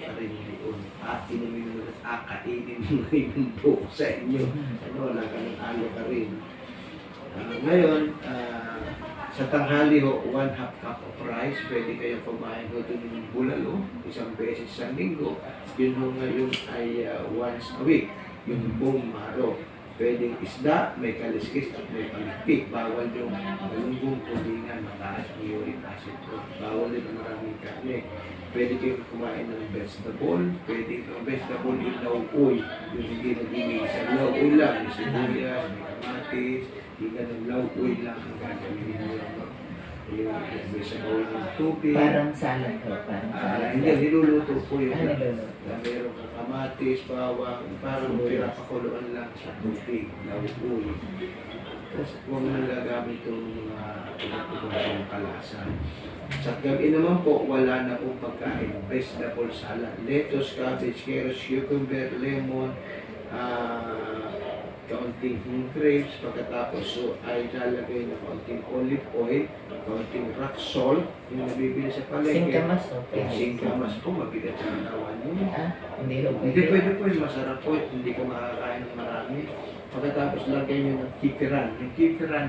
ka rin ngayon. Inumin mo at kainin mo rin yung buko sa inyo. Wala ka ng alo ka rin. Ngayon, sa tanghali ho, 1/2 cup of rice, pwede kayong kumain ho ito ng bulalo, isang beses sa linggo. Yun ho ngayon ay once a week, yung buong maro. Pwedeng isda, may kaliskis at may palikpik. Bawal yung malunggong tulingan, mataas ang uric acid ko. Bawal din ang maraming karne. Pwede kayong kumain ng vegetable. Pwede ang vegetable yung laukoy. Yung hindi nagiging sa laukoy lang. Yung sibuyas, may kamatis, yung ganun laukoy lang ang gagawin mo lang. Yung may sabaw ng tubig. Parang salad ko, parang salad. Hindi, niluluto po yun. Niluluto. Meron kang kamatis, bawang, parang pinapakuluan lang sa tubig, laukoy. Tapos huwag nang gagamit yung iba't-ibang kalasan. Sa gabi naman po, wala na pong pagkain. Vegetable salad, lettuce, cabbage, carrots, cucumber, lemon, kaunting grapes. Pagkatapos ay lalagay na kaunting olive oil, kaunting rock salt, yung nabibili sa palengke. Singkamas, okay. Singkamas po, mabigat sa katawan yun. Hindi ho Hindi pwede po yun, masarap po. Hindi ka makakain ng marami. Pagkatapos lagay nyo ng kikiran. Yung kikiran,